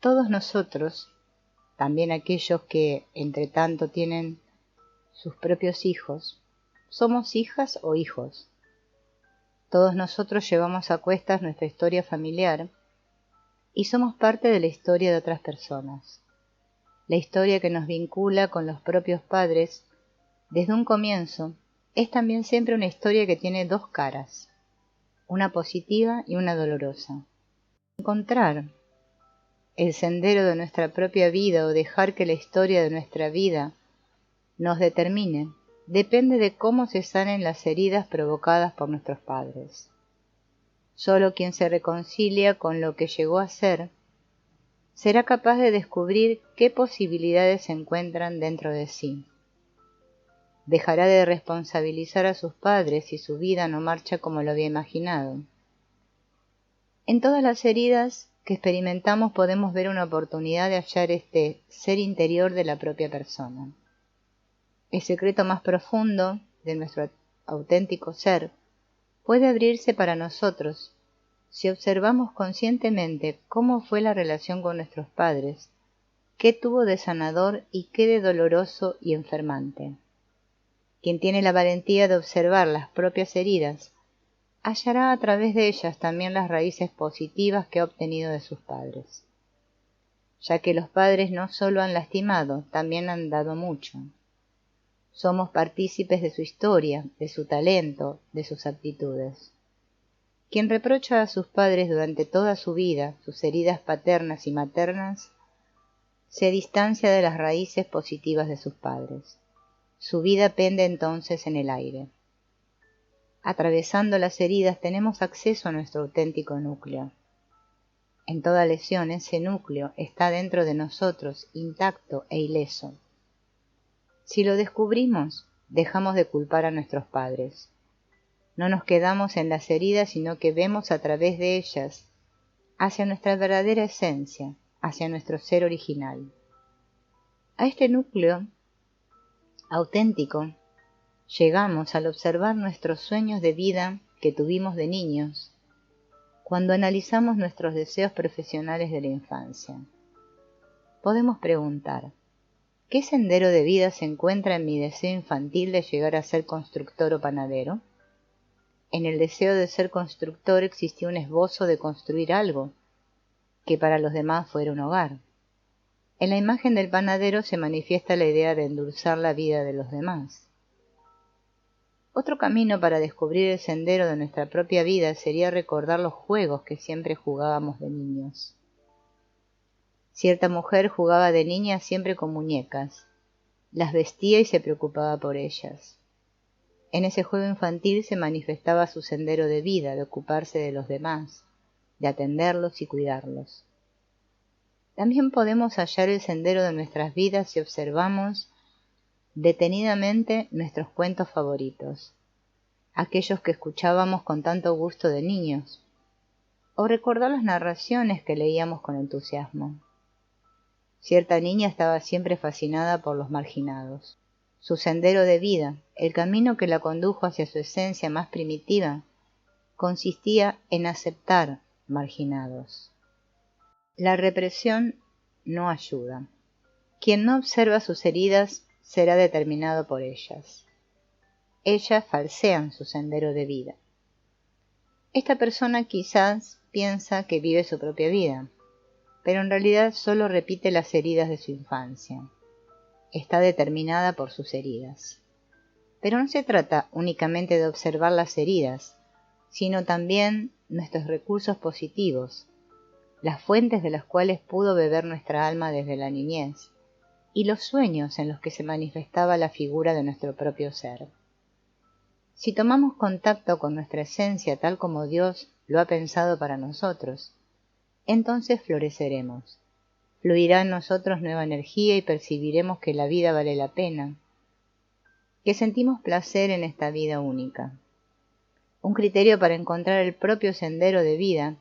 Todos nosotros, también aquellos que entre tanto tienen sus propios hijos, somos hijas o hijos. Todos nosotros llevamos a cuestas nuestra historia familiar y somos parte de la historia de otras personas. La historia que nos vincula con los propios padres desde un comienzo es también siempre una historia que tiene dos caras, una positiva y una dolorosa. Encontrar el sendero de nuestra propia vida o dejar que la historia de nuestra vida nos determine depende de cómo se sanen las heridas provocadas por nuestros padres. Solo quien se reconcilia con lo que llegó a ser será capaz de descubrir qué posibilidades se encuentran dentro de sí. Dejará de responsabilizar a sus padres si su vida no marcha como lo había imaginado. En todas las heridas que experimentamos podemos ver una oportunidad de hallar este ser interior de la propia persona. El secreto más profundo de nuestro auténtico ser puede abrirse para nosotros si observamos conscientemente cómo fue la relación con nuestros padres, qué tuvo de sanador y qué de doloroso y enfermante. Quien tiene la valentía de observar las propias heridas, hallará a través de ellas también las raíces positivas que ha obtenido de sus padres, ya que los padres no solo han lastimado, también han dado mucho. Somos partícipes de su historia, de su talento, de sus aptitudes. Quien reprocha a sus padres durante toda su vida sus heridas paternas y maternas, se distancia de las raíces positivas de sus padres. Su vida pende entonces en el aire. Atravesando las heridas tenemos acceso a nuestro auténtico núcleo. En toda lesión ese núcleo está dentro de nosotros, intacto e ileso. Si lo descubrimos, dejamos de culpar a nuestros padres. No nos quedamos en las heridas, sino que vemos a través de ellas hacia nuestra verdadera esencia, hacia nuestro ser original. A este núcleo auténtico llegamos al observar nuestros sueños de vida que tuvimos de niños, cuando analizamos nuestros deseos profesionales de la infancia. Podemos preguntar, ¿qué sendero de vida se encuentra en mi deseo infantil de llegar a ser constructor o panadero? En el deseo de ser constructor existió un esbozo de construir algo que para los demás fuera un hogar. En la imagen del panadero se manifiesta la idea de endulzar la vida de los demás. Otro camino para descubrir el sendero de nuestra propia vida sería recordar los juegos que siempre jugábamos de niños. Cierta mujer jugaba de niña siempre con muñecas, las vestía y se preocupaba por ellas. En ese juego infantil se manifestaba su sendero de vida, de ocuparse de los demás, de atenderlos y cuidarlos. También podemos hallar el sendero de nuestras vidas si observamos detenidamente nuestros cuentos favoritos, aquellos que escuchábamos con tanto gusto de niños, o recordar las narraciones que leíamos con entusiasmo. Cierta niña estaba siempre fascinada por los marginados. Su sendero de vida, el camino que la condujo hacia su esencia más primitiva, consistía en aceptar marginados. La represión no ayuda. Quien no observa sus heridas será determinado por ellas. Ellas falsean su sendero de vida. Esta persona quizás piensa que vive su propia vida, pero en realidad solo repite las heridas de su infancia. Está determinada por sus heridas. Pero no se trata únicamente de observar las heridas, sino también nuestros recursos positivos, las fuentes de las cuales pudo beber nuestra alma desde la niñez, y los sueños en los que se manifestaba la figura de nuestro propio ser. Si tomamos contacto con nuestra esencia tal como Dios lo ha pensado para nosotros, entonces floreceremos. Fluirá en nosotros nueva energía y percibiremos que la vida vale la pena, que sentimos placer en esta vida única. Un criterio para encontrar el propio sendero de vida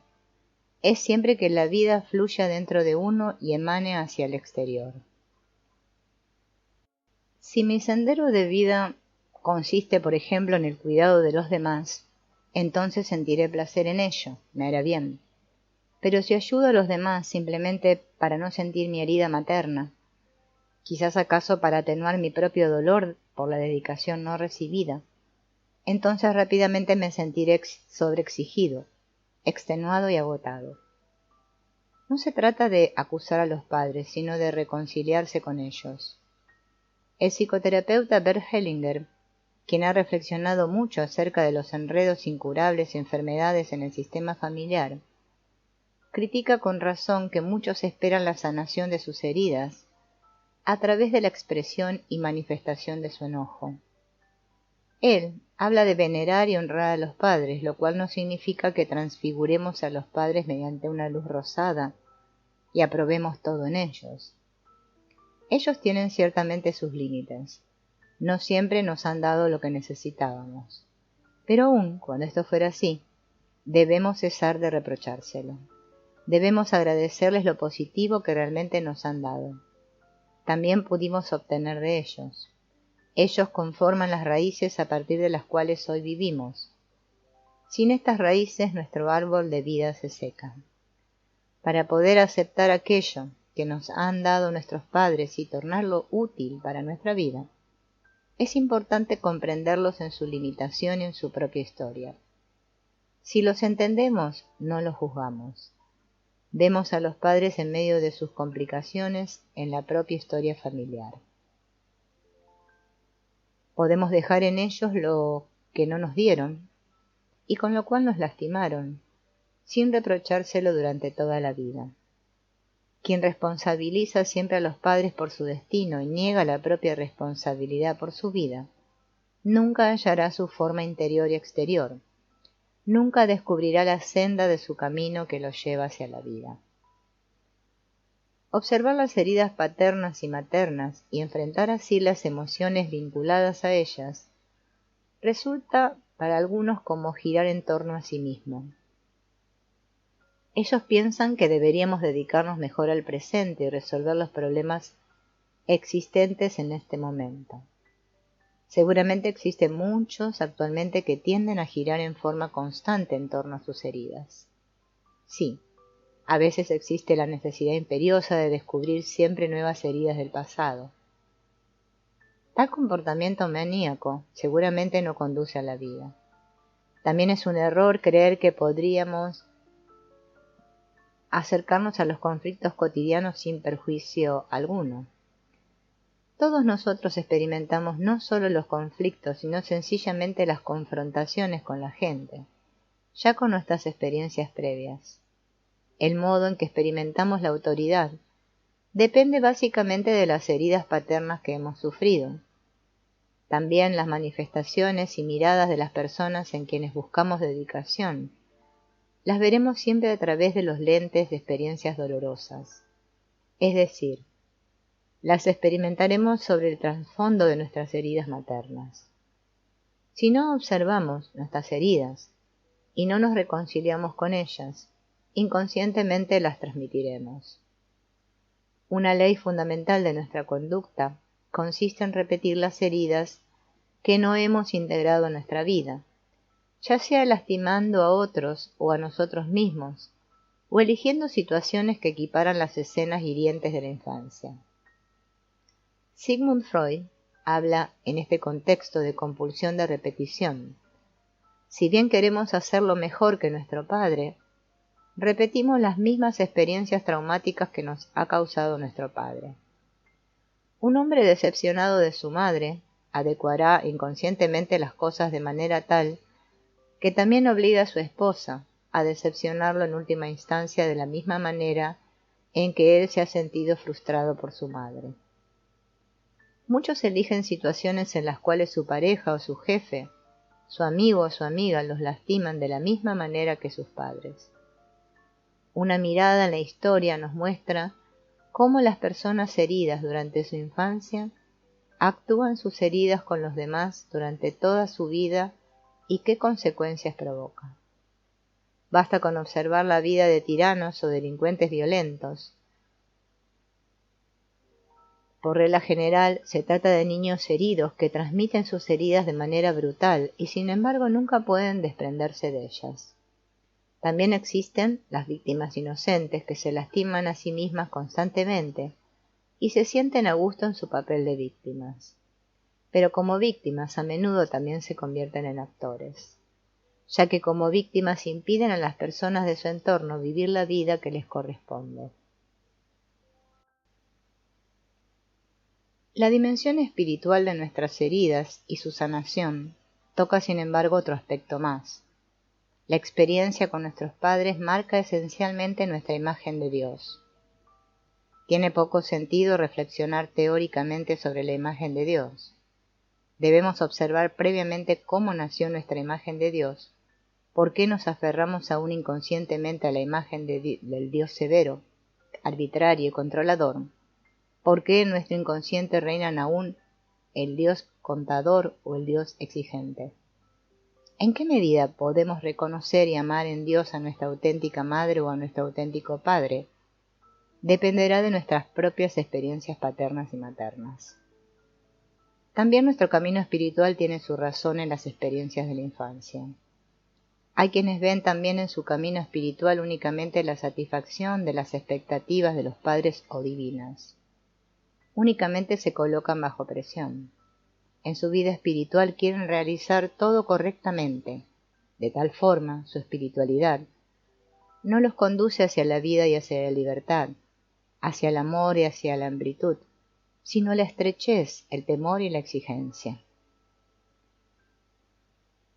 es siempre que la vida fluya dentro de uno y emane hacia el exterior. Si mi sendero de vida consiste, por ejemplo, en el cuidado de los demás, entonces sentiré placer en ello, me hará bien. Pero si ayudo a los demás simplemente para no sentir mi herida materna, quizás acaso para atenuar mi propio dolor por la dedicación no recibida, entonces rápidamente me sentiré sobreexigido, extenuado y agotado. No se trata de acusar a los padres, sino de reconciliarse con ellos. El psicoterapeuta Bert Hellinger, quien ha reflexionado mucho acerca de los enredos incurables y enfermedades en el sistema familiar, critica con razón que muchos esperan la sanación de sus heridas a través de la expresión y manifestación de su enojo. Él habla de venerar y honrar a los padres, lo cual no significa que transfiguremos a los padres mediante una luz rosada y aprobemos todo en ellos. Ellos tienen ciertamente sus límites. No siempre nos han dado lo que necesitábamos. Pero aun cuando esto fuera así, debemos cesar de reprochárselo. Debemos agradecerles lo positivo que realmente nos han dado. También pudimos obtener de ellos. Ellos conforman las raíces a partir de las cuales hoy vivimos. Sin estas raíces nuestro árbol de vida se seca. Para poder aceptar aquello que nos han dado nuestros padres y tornarlo útil para nuestra vida, es importante comprenderlos en su limitación y en su propia historia. Si los entendemos, no los juzgamos. Vemos a los padres en medio de sus complicaciones en la propia historia familiar. Podemos dejar en ellos lo que no nos dieron y con lo cual nos lastimaron, sin reprochárselo durante toda la vida. Quien responsabiliza siempre a los padres por su destino y niega la propia responsabilidad por su vida, nunca hallará su forma interior y exterior, nunca descubrirá la senda de su camino que lo lleva hacia la vida. Observar las heridas paternas y maternas y enfrentar así las emociones vinculadas a ellas, resulta para algunos como girar en torno a sí mismo. Ellos piensan que deberíamos dedicarnos mejor al presente y resolver los problemas existentes en este momento. Seguramente existen muchos actualmente que tienden a girar en forma constante en torno a sus heridas. Sí, a veces existe la necesidad imperiosa de descubrir siempre nuevas heridas del pasado. Tal comportamiento maníaco seguramente no conduce a la vida. También es un error creer que podríamos acercarnos a los conflictos cotidianos sin perjuicio alguno. Todos nosotros experimentamos no solo los conflictos, sino sencillamente las confrontaciones con la gente, ya con nuestras experiencias previas. El modo en que experimentamos la autoridad depende básicamente de las heridas paternas que hemos sufrido. También las manifestaciones y miradas de las personas en quienes buscamos dedicación las veremos siempre a través de los lentes de experiencias dolorosas. Es decir, las experimentaremos sobre el trasfondo de nuestras heridas maternas. Si no observamos nuestras heridas y no nos reconciliamos con ellas, inconscientemente las transmitiremos. Una ley fundamental de nuestra conducta consiste en repetir las heridas que no hemos integrado en nuestra vida, ya sea lastimando a otros o a nosotros mismos, o eligiendo situaciones que equiparan las escenas hirientes de la infancia. Sigmund Freud habla en este contexto de compulsión de repetición. Si bien queremos hacerlo mejor que nuestro padre, repetimos las mismas experiencias traumáticas que nos ha causado nuestro padre. Un hombre decepcionado de su madre adecuará inconscientemente las cosas de manera tal que también obliga a su esposa a decepcionarlo en última instancia de la misma manera en que él se ha sentido frustrado por su madre. Muchos eligen situaciones en las cuales su pareja o su jefe, su amigo o su amiga los lastiman de la misma manera que sus padres. Una mirada en la historia nos muestra cómo las personas heridas durante su infancia actúan sus heridas con los demás durante toda su vida y qué consecuencias provoca. Basta con observar la vida de tiranos o delincuentes violentos. Por regla general, se trata de niños heridos que transmiten sus heridas de manera brutal y sin embargo nunca pueden desprenderse de ellas. También existen las víctimas inocentes que se lastiman a sí mismas constantemente y se sienten a gusto en su papel de víctimas. Pero como víctimas a menudo también se convierten en actores, ya que como víctimas impiden a las personas de su entorno vivir la vida que les corresponde. La dimensión espiritual de nuestras heridas y su sanación toca sin embargo otro aspecto más. La experiencia con nuestros padres marca esencialmente nuestra imagen de Dios. Tiene poco sentido reflexionar teóricamente sobre la imagen de Dios. Debemos observar previamente cómo nació nuestra imagen de Dios, por qué nos aferramos aún inconscientemente a la imagen del Dios severo, arbitrario y controlador, por qué en nuestro inconsciente reinan aún el Dios contador o el Dios exigente. ¿En qué medida podemos reconocer y amar en Dios a nuestra auténtica madre o a nuestro auténtico padre? Dependerá de nuestras propias experiencias paternas y maternas. También nuestro camino espiritual tiene su razón en las experiencias de la infancia. Hay quienes ven también en su camino espiritual únicamente la satisfacción de las expectativas de los padres o divinas. Únicamente se colocan bajo presión. En su vida espiritual quieren realizar todo correctamente. De tal forma, su espiritualidad no los conduce hacia la vida y hacia la libertad, hacia el amor y hacia la amplitud, sino la estrechez, el temor y la exigencia.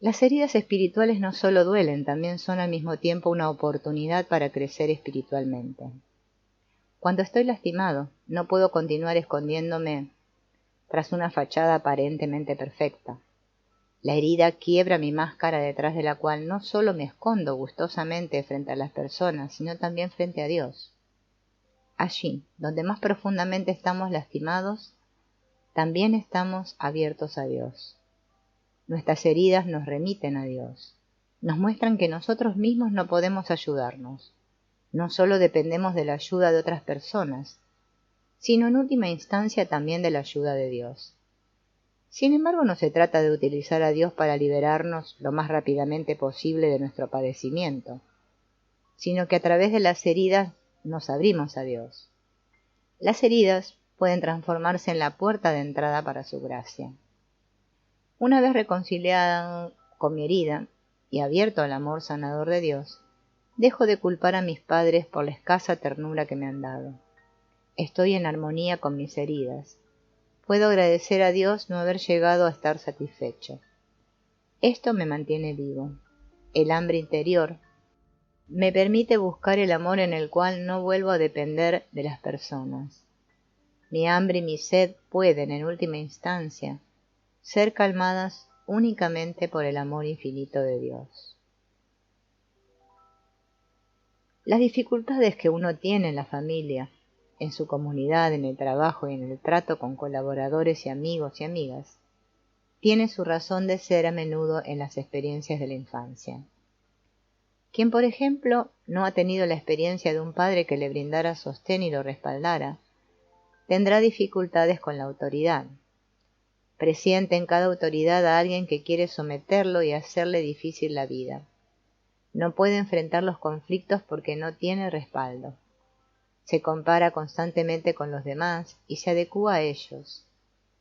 Las heridas espirituales no solo duelen, también son al mismo tiempo una oportunidad para crecer espiritualmente. Cuando estoy lastimado, no puedo continuar escondiéndome tras una fachada aparentemente perfecta. La herida quiebra mi máscara detrás de la cual no solo me escondo gustosamente frente a las personas, sino también frente a Dios. Allí, donde más profundamente estamos lastimados, también estamos abiertos a Dios. Nuestras heridas nos remiten a Dios. Nos muestran que nosotros mismos no podemos ayudarnos. No solo dependemos de la ayuda de otras personas, sino en última instancia también de la ayuda de Dios. Sin embargo, no se trata de utilizar a Dios para liberarnos lo más rápidamente posible de nuestro padecimiento, sino que a través de las heridas nos abrimos a Dios. Las heridas pueden transformarse en la puerta de entrada para su gracia. Una vez reconciliada con mi herida y abierto al amor sanador de Dios, dejo de culpar a mis padres por la escasa ternura que me han dado. Estoy en armonía con mis heridas. Puedo agradecer a Dios no haber llegado a estar satisfecho. Esto me mantiene vivo. El hambre interior me permite buscar el amor en el cual no vuelvo a depender de las personas. Mi hambre y mi sed pueden, en última instancia, ser calmadas únicamente por el amor infinito de Dios. Las dificultades que uno tiene en la familia, en su comunidad, en el trabajo y en el trato con colaboradores y amigos y amigas, tienen su razón de ser a menudo en las experiencias de la infancia. Quien, por ejemplo, no ha tenido la experiencia de un padre que le brindara sostén y lo respaldara, tendrá dificultades con la autoridad. Presiente en cada autoridad a alguien que quiere someterlo y hacerle difícil la vida. No puede enfrentar los conflictos porque no tiene respaldo. Se compara constantemente con los demás y se adecúa a ellos.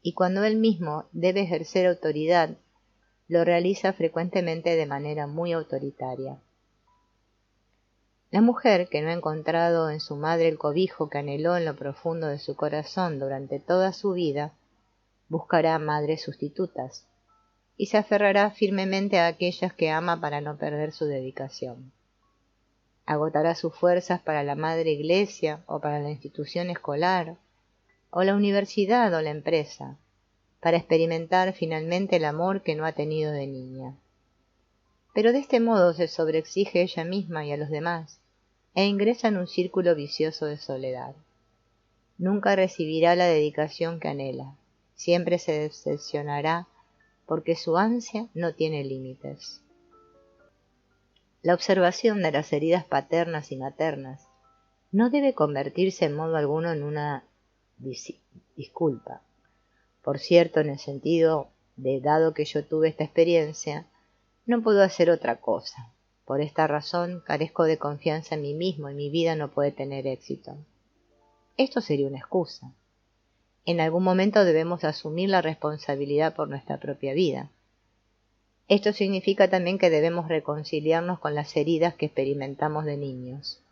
Y cuando él mismo debe ejercer autoridad, lo realiza frecuentemente de manera muy autoritaria. La mujer que no ha encontrado en su madre el cobijo que anheló en lo profundo de su corazón durante toda su vida, buscará madres sustitutas y se aferrará firmemente a aquellas que ama para no perder su dedicación. Agotará sus fuerzas para la madre iglesia o para la institución escolar o la universidad o la empresa, para experimentar finalmente el amor que no ha tenido de niña. Pero de este modo se sobreexige ella misma y a los demás, e ingresa en un círculo vicioso de soledad. Nunca recibirá la dedicación que anhela, siempre se decepcionará porque su ansia no tiene límites. La observación de las heridas paternas y maternas no debe convertirse en modo alguno en una disculpa. Por cierto, en el sentido de dado que yo tuve esta experiencia, no puedo hacer otra cosa. Por esta razón carezco de confianza en mí mismo y mi vida no puede tener éxito. Esto sería una excusa. En algún momento debemos asumir la responsabilidad por nuestra propia vida. Esto significa también que debemos reconciliarnos con las heridas que experimentamos de niños.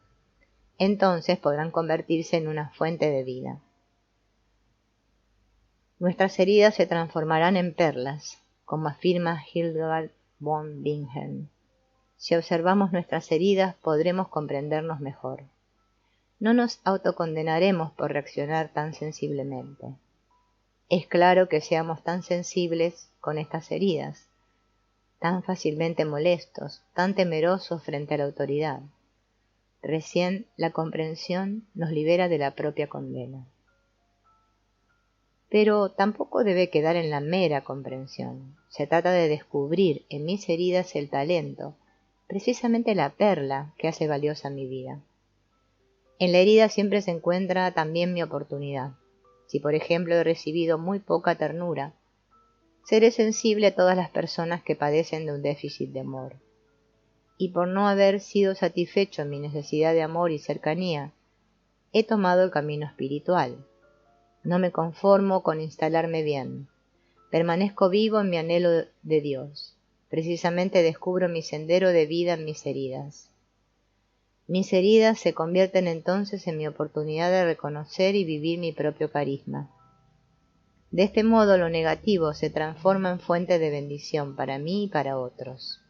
Entonces podrán convertirse en una fuente de vida. Nuestras heridas se transformarán en perlas, como afirma Hildegard von Bingen. Si observamos nuestras heridas, podremos comprendernos mejor. No nos autocondenaremos por reaccionar tan sensiblemente. Es claro que seamos tan sensibles con estas heridas, tan fácilmente molestos, tan temerosos frente a la autoridad. Recién la comprensión nos libera de la propia condena. Pero tampoco debe quedar en la mera comprensión. Se trata de descubrir en mis heridas el talento, precisamente la perla que hace valiosa mi vida. En la herida siempre se encuentra también mi oportunidad. Si por ejemplo he recibido muy poca ternura, seré sensible a todas las personas que padecen de un déficit de amor. Y por no haber sido satisfecho en mi necesidad de amor y cercanía, he tomado el camino espiritual. No me conformo con instalarme bien. Permanezco vivo en mi anhelo de Dios. Precisamente descubro mi sendero de vida en mis heridas. Mis heridas se convierten entonces en mi oportunidad de reconocer y vivir mi propio carisma. De este modo lo negativo se transforma en fuente de bendición para mí y para otros.